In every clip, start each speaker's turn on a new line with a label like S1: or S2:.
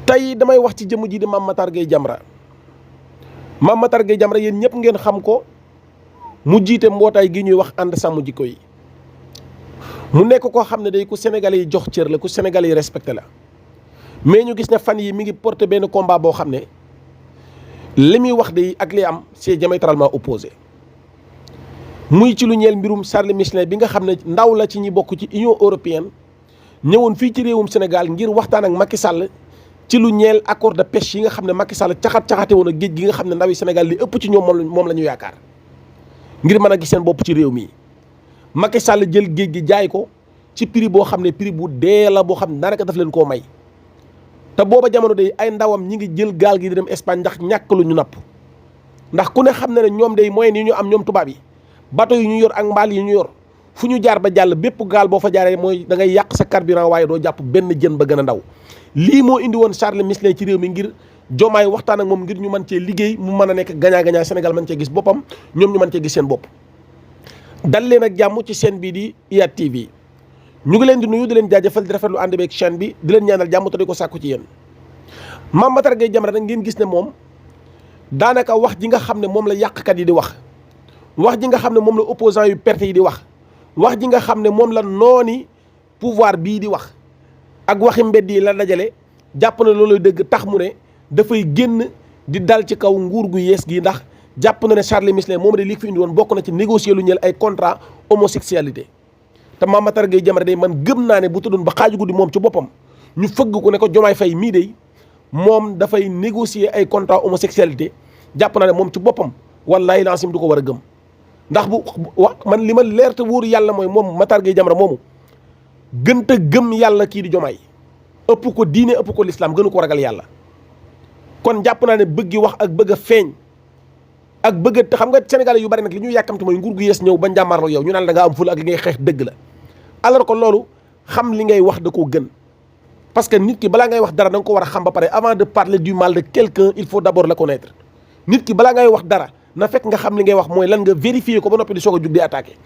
S1: tey damay wax ci jëmm ji di Mame Matar Gueye Jamra Mame Matar Gueye Jamra yéen ñëpp ngeen xam ko mu jiite mbootaay gi ñuy wax ànd sàmm jikko yi mu nekk koo xam ne day ku Sénégalais yi jox cër la ku Sénégalais yi respecté la mais ñu gis ne fan yi mi ngi porté benn combat boo xam ne li muy wax de ak li am c'est diamétralement opposé muy ci lu ñeel mbirum Charles Michelin bi nga xam ne ndaw la ci ñi bokk ci Union européenne ñëwoon fii ci réewum Sénégal ngir waxtaan ak Macky Sall ci lu ñeel accord de pêche yi nga xam ne Macky Sall caxate woon ak géej gi nga xam ne ndawi Sénégal li ëpp ci ñoom moom la ñu yaakaar ngir mën a gis seen bopp ci réew mi Macky Sall jël géej gi jaay ko ci prix boo xam ne prix bu dee la boo xam ne daanaka daf leen koo may te booba jamono day ay ndawam ñi ngi jël gaal gi di dem Espagne ndax ñàkk lu ñu napp ndax ku ne xam ne ne ñoom day moyen yi ñu am ñoom tubaab yi bateau yi ñu yor ak mbaal yi ñu yor fu ñu jaar ba jàll bépp gaal boo fa jaaree mooy da ngay yàq sa carburant waaye doo jàpp benn jën ba gën a ndaw lii moo indi woon Charles Michelin ci réew mi ngir Diomaye waxtaan ak moom ngir ñu mën cee liggéey mu mën a nekk gagnant-gagnant Sénégal mën cee gis boppam ñoom ñu mën cee gis seen bopp dal leen ak jàmm ci chaîne bii di IYAT TV ñu ngi leen di nuyu di leen jaajëfal di rafetlu ànd beeg chaîne bi di leen ñaanal jàmm te di ko sàkku ci yéen Mame Matar Gueye Jamra nag ngeen gis ne moom daanaka wax ji nga xam ne moom la yàqkat yi di wax ji nga xam ne moom la opposant yu perte yi di wax ji nga xam ne moom la nooni pouvoir bii di wax ak waxi mbedd yi la dajale jàpp na loolu dëgg tax mu ne dafay génn di dal ci kaw nguur gu yees gi ndax jàpp na ne Charles Michelin moom de li fi indi woon bokk na ci négocier lu ñeel ay contrat homosexualité te Mame Matar Gueye Jamra day man gëm naa ne bu tuddoon ba xaaju guddi moom ci boppam ñu fëgg ko ne ko Diomaye Faye mii day moom dafay négocier ay contrat homosexualité jàpp naa ne moom ci boppam wallaahi laasim du ko war a gëm ndax bu wax man li ma leer te wóoru yàlla mooy moom Matar Gueye Jamra moomu gënta gëm yàlla kii di Diomaye ëpp ko diine ëpp ko l'islam gënu ko ragal yàlla kon jàpp naa ne bëggi wax ak bëgg a feeñ ak bëgg a xam nga Sénégalais yu bari nag li ñuy yàkkamte mooy nguur gu yees ñëw ba njàmmaarloo yow ñu naan da nga am ful ak li ngay xeex dëgg la alors que loolu xam li ngay wax da koo gën parce que nit ki balaa ngay wax dara da nga ko war a xam ba pare avant de parler du mal de quelqu'un il faut d'abord le connaître nit ki balaa ngay wax dara na fekk nga xam li ngay wax mooy lan nga vérifier ko ba noppi di soog a jug di attaquer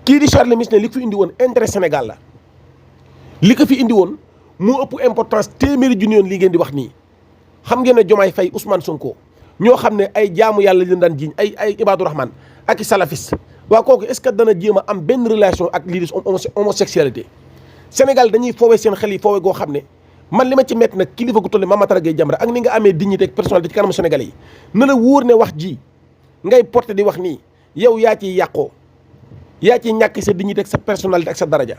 S1: kii di Charles Michelin li ko fi indi woon intérêt Sénégal la li ko fi indi woon moo ëpp importance téeméeri junni yoon lii ngeen di wax nii xam ngeen ne Diomaye Faye Ousmane Sonko ñoo xam ne ay jaamu yàlla leen daan jiiñ ay Ibadou Rahman ak i salafiste waa kooku est-ce que dana jéem a am benn relation ak lii di homosexualité Sénégal dañuy foowee seen xel yi foowee goo xam ne man li ma ci métti nag kilifa gu toll ne Mame Matar Gueye Jamra ak ni nga amee dignité ak personnalité ci kanamu Sénégalais yi na la wóor ne wax ji ngay porté di wax nii yow yaa ciy yàqoo yaa ciy ñàkk sa dignité ak sa personnalité ak sa daraja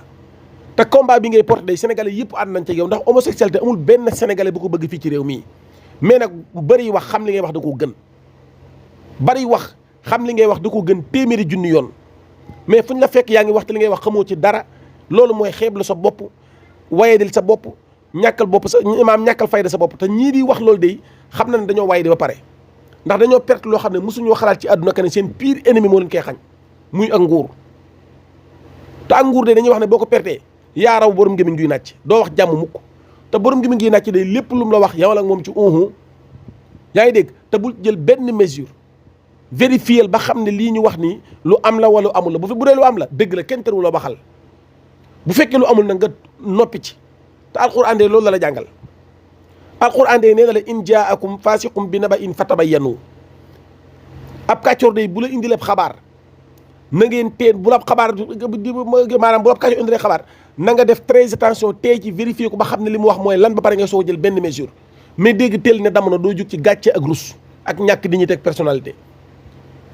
S1: te combat bi ngay porté day Sénégalais yëpp ànd nañ ci yow ndax homosexualité amul benn Sénégalais bu ko bëgg fii ci réew mii mais nag bëri wax xam li ngay wax da koo gën bëri wax xam li ngay wax da koo gën téeméeri junni yoon mais fu ñu la fekk yaa ngi wax te li ngay wax xamoo ci dara loolu mooy xeeb la sa bopp wayedil sa bopp ñàkkal bopp sa maam ñàkkal fayda sa bopp te ñii di wax loolu day xam na ne dañoo waye di ba pare ndax dañoo perte loo xam ne mosuñoo xalaat ci àdduna que ne seen pire ennemi moo leen koy xañ muy ak nguur te ak nguur de dañuy wax ne boo ko pertee yaa raw borom gémmiñ guy nàcc doo wax jàmm mukk te borom gémmiñ guy nàcc day lépp lu mu la wax yamal ak moom ci yaa ngi dégg te bul jël benn mesure vérifier ba xam ne lii ñu wax nii lu am la wala amul la bu dee lu am la dëgg la kenn terewuloo ba xal bu fekkee lu amul nag nga noppi ci te alquran de loolu la jàngal alquran de nee na la in jaakum fasiqum bi naba'in fatabayyanu ab kàccoor day bu la indilee xabaar na ngeen teen bu la xabaar maanaam bu la kàccoor indilee xabaar na nga def très attention tey ci vérifier ko ba xam ne li mu wax mooy lan ba pare nga soo jël benn mesure mais dégg teel ne damm na doo jug ci gàcce ak rus ak ñàkk dignité ak personnalité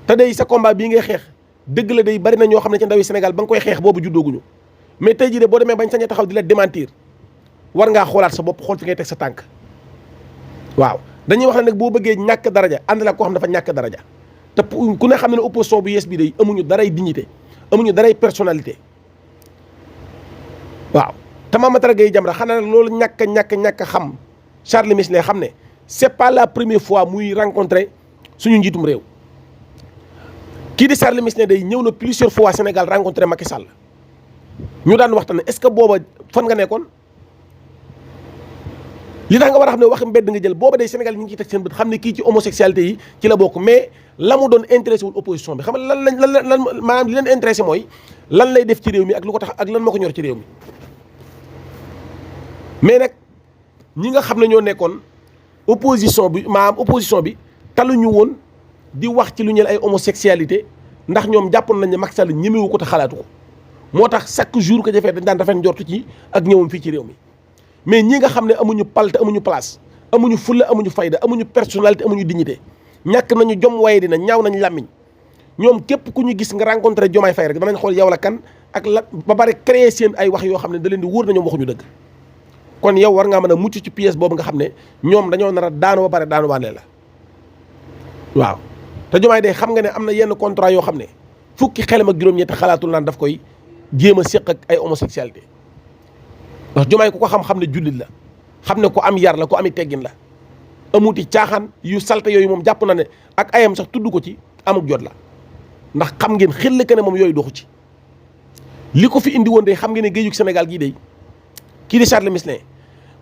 S1: te day sa combat bii ngay xeex dëgg la day bari na ñoo xam ne ci ndawi Sénégal ba nga koy xeex boobu juddooguñu mais tey jii de boo demee bañ sañee taxaw di la démentir war ngaa xoolaat sa bopp xool fi ngay teg sa tànk waaw dañuy wax ne nag boo bëggee ñàkk daraja ànd la koo xam dafa ñàkk daraja te ku ne xam ne ne opposition bu yees bi day amuñu daray dignité amuñu daray personnalité waaw te Mame Matar Gueye Jamra xanaa loolu ñàkk xam Charles Michelin xam ne c'est pas la première fois muy rencontrer suñu njiitum réew kii di Charles Michelin day ñëw na plusieurs fois Sénégal rencontrer Macky Sall ñu daan waxtaan est-ce que booba fan nga nekkoon li tax nga war a xam ne waxi mbedd nga jël booba day Sénégal ñu ngi ciy teg seen bët xam ne kii ci homosexualité yi ci la bokk mais la mu doon intéressé wul opposition bi xam nga lan maanaam li leen intéressé mooy lan lay def ci réew mi ak lu ko tax ak lan moo ko ñor ci réew mi mais nag ñi nga xam ne ñoo nekkoon opposition bi maanaam opposition bi taluñu woon di wax ci lu ñeel ay homosexualité ndax ñoom jàppoon nañ ne Macky Sall ñemewu ko te xalaatu ko moo tax chaque jour que jafee dañ daan rafet njortu ci ak ñëwam fii ci réew mi mais ñi nga xam ne amuñu pal te amuñu place amuñu fulla amuñu fayda amuñu personnalité amuñu dignité ñàkk nañu jom waaye dina ñaaw nañu làmmiñ ñoom képp ku ñu gis nga rencontré Diomaye Faye rek danañ xool yow la kan ak la ba pare créer seen ay wax yoo xam ne da leen di wóor na ñoom waxuñu dëgg kon yow war ngaa mën a mucc ci pièce boobu nga xam ne ñoom dañoo nar a daanu ba pare daanu waane la waaw te Diomaye day xam nga ne am na yenn contrat yoo xam ne fukki xelam ak juróom-ñetti xalaatul naan daf koy jéem a séq ak ay homosexualité ndax Diomaye ku ko xam-xam ne jullit la xam ne ku am yar la ku ami teggin la amuti caaxaan yu salte yooyu moom jàpp na ne ak ayam sax tudd ko ci amuk jot la ndax xam ngeen xel que ne moom yooyu doxu ci li ko fi indi woon de xam ngeen ne géejug Sénégal gii de kii di Charles Michelet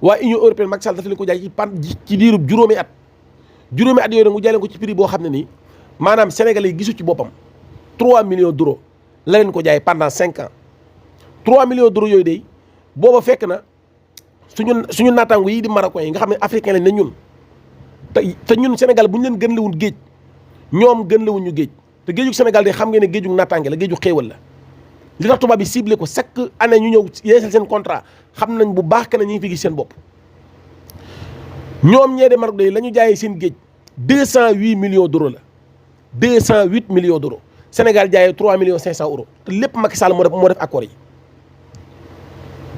S1: waa Union européenne Macky Sall dafa leen ko jaay ci diirub juróomi at yooyu nag mu jaay leen ko ci prix boo xam ne nii maanaam sénégalais yi gisu ci boppam 3 millions d'euros la leen ko jaay pendant 5 ans 3 millions d'euros yooyu de booba fekk na suñu naataango yi di marocain yi nga xam ne africain lañ ne ñun te ñun Sénégal bu ñu leen gën lewun géej ñoom gën lewuñ ñu géej te géejug Sénégal de xam ngeen ne géejug naataange la géejug xéewal la li tax tubaab bi ciblé ko chaque année ñu ñëw yeesal seen contrat xam nañ bu baax que ne ñu ngi fi gis seen bopp ñoom ñee de Maroc de la ñu jaayee seen géej 208 millions d'euros la 208 millions d'euros Sénégal jaayee 3 millions 500 euros te lépp Macky Sall moo def accord yi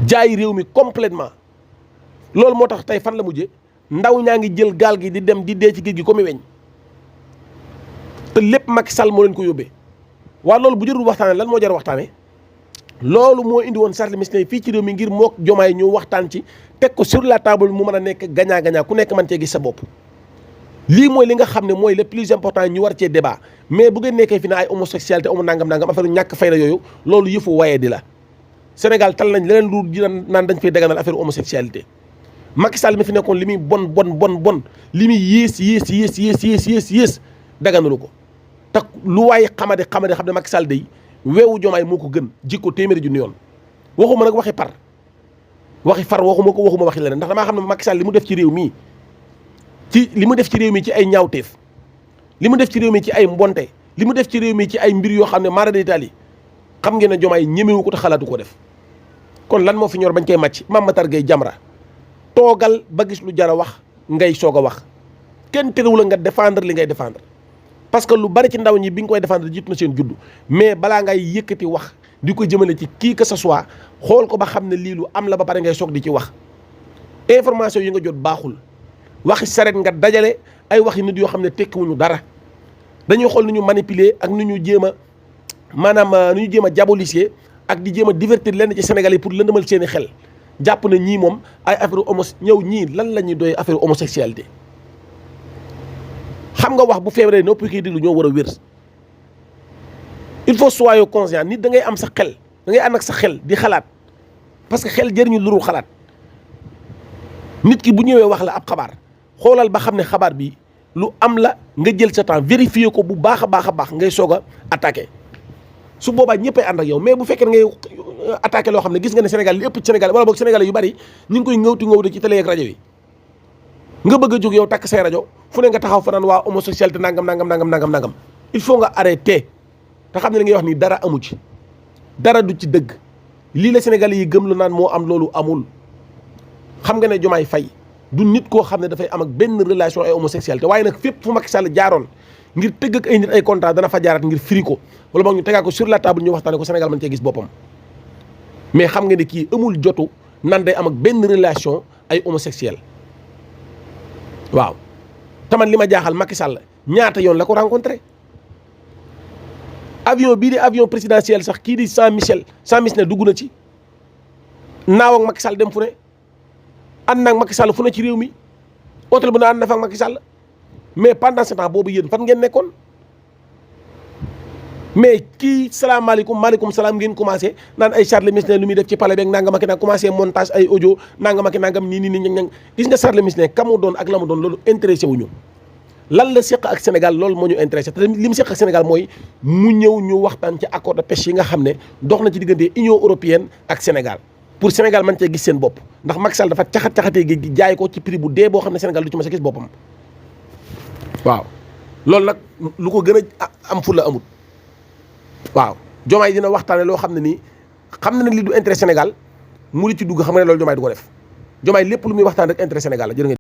S1: jaay réew mi complètement loolu moo tax tey fan la mujjee ndaw ñaa ngi jël gaal gi di dem di dee ci géej gi comme weñ te lépp Macky Sall moo leen ko yóbbee waa loolu bu jërul waxtaane lan moo jar waxtaane loolu moo indi woon Charles Michelet fii ci réew mi ngir mook Diomaye ñu waxtaan ci teg ko sur la table mu mën a nekk gagnant gagnant ku nekk mën cee gis sa bopp lii mooy li nga xam ne mooy le plus important ñu war cee débat mais bu ngeen nekkee fi ne ay homosexualité amu nangam affaire ñàkk fayda yooyu loolu yëfu waaye di la Sénégal tal nañ leneen lu di naan dañ fay daganal affaire homosexualité Macky Sall mi fi nekkoon li muy bon li muy yées daganalu ko te lu waaye xamade xam ne Macky Sall day weewu Diomaye moo ko gën jikko téeméeri junni yoon waxuma nag waxi far waxuma waxi leneen ndax damaa xam ne Macky Sall li mu def ci réew mi ci ay ñaawteef li mu def ci réew mi ci ay mbonte li mu def ci réew mi ci ay mbir yoo xam ne mara détail yi xam ngeen ne Diomaye ñemewu ko te xalaatu ko def kon lan moo fi ñor bañ koy màcc Mame Matar Gueye Jamra toogal ba gis lu jar a wax ngay soog a wax kenn terewul nga défendre li ngay défendre parce que lu bari ci ndaw ñi bi nga koy défendre jiitu na seen juddu mais balaa ngay yëkkati wax di ko jëmale ci kii que ce soit xool ko ba xam ne lii lu am la ba pare ngay soog di ci wax information yi nga jot baaxul waxi saret nga dajale ay waxi nit yoo xam ne tekkiwuñu dara dañuy xool nu ñu manipuler ak nu ñu jéem a maanaam nu ñu jéem a diaboliser ak di jéem a divertir lenn ci Sénégal yi pour lëndëmal seeni xel jàpp na ñii moom ay affaire ñëw ñii lan la ñuy doy affaire homosexualité xam nga wax bu feebaree nopp kiy déglu ñoo war a wér il faut soyez conscient nit da ngay am sa xel da ngay ànd ak sa xel di xalaat parce que xel jëriñu lu dul xalaat nit ki bu ñëwee wax la ab xabaar xoolal ba xam ne xabaar bi lu am la nga jël sa temps vérifier ko bu baax a baax ngay soog a attaqué su boobaa ñëppay ànd ak yow mais bu fekkee ngay attaqué loo xam ne gis nga ne Sénégal li ëpp ci Sénégal wala boog Sénégalais yu bari ñu ngi koy ngawti ci télé ak rajo yi nga bëgg a jóg yow takk say rajo fu ne nga taxaw fa naan waa homosexualité nangam il faut nga arrêter te xam ne li ngay wax nii dara amu ci dara du ci dëgg lii la Sénégalais yi gëm lu naan moo am loolu amul xam nga ne Diomaye Faye du nit koo xam ne dafay am ak benn relation ay homosexualité waaye nag fépp fu Macky Sall jaaroon ngir tëgg ak ay nit ay contrat dana fa jaarat ngir firi ko wala boog ñu tegaa ko sur la table ñu waxtaane ko Sénégal mën cee gis boppam mais xam nga ne kii amul jotu nan day am ak benn relation ay homosexuel waaw taman li ma jaaxal Macky Sall ñaata yoon la ko rencontré avion bii di avion présidentiel sax kii di Jean Michel dugg na ci naaw ak Macky Sall dem fu ne ànd naag Macky Sall fu ne ci réew mi hôtel bu ne ànd na fa ak Macky Sall mais pendant ce temps boobu yéen fan ngeen nekkoon mais kii salaamaaleykum maaleykum salaam ngeen commencé naan ay Charles Michelet lu muy def ci palais beeg nangam ak nag commencé montage ay audio nangam ak nangam nii gis nga Charles Michelet ka mu doon ak la mu doon loolu intéressé wuñu lan la seq ak Sénégal loolu moo ñu intéressé te li mu seq ak Sénégal mooy mu ñëw ñu waxtaan ci accord de pêche yi nga xam ne dox na ci diggante Union européenne ak Sénégal pour Sénégal man cee gis seen bopp ndax Macky Sall dafa caxat-caxatee géej gi jaay ko ci prix bu dee boo xam ne Sénégal du ci mas a gis boppam waaw loolu nag lu ko gën a am fu la amut waaw Diomaye dina waxtaane loo xam ne nii xam na ne lii du intérêt Sénégal mu di ci dugg xam nga ne loolu Diomaye du ko def Diomaye lépp lu muy waxtaan rek intérêt Sénégal la jërë ngeen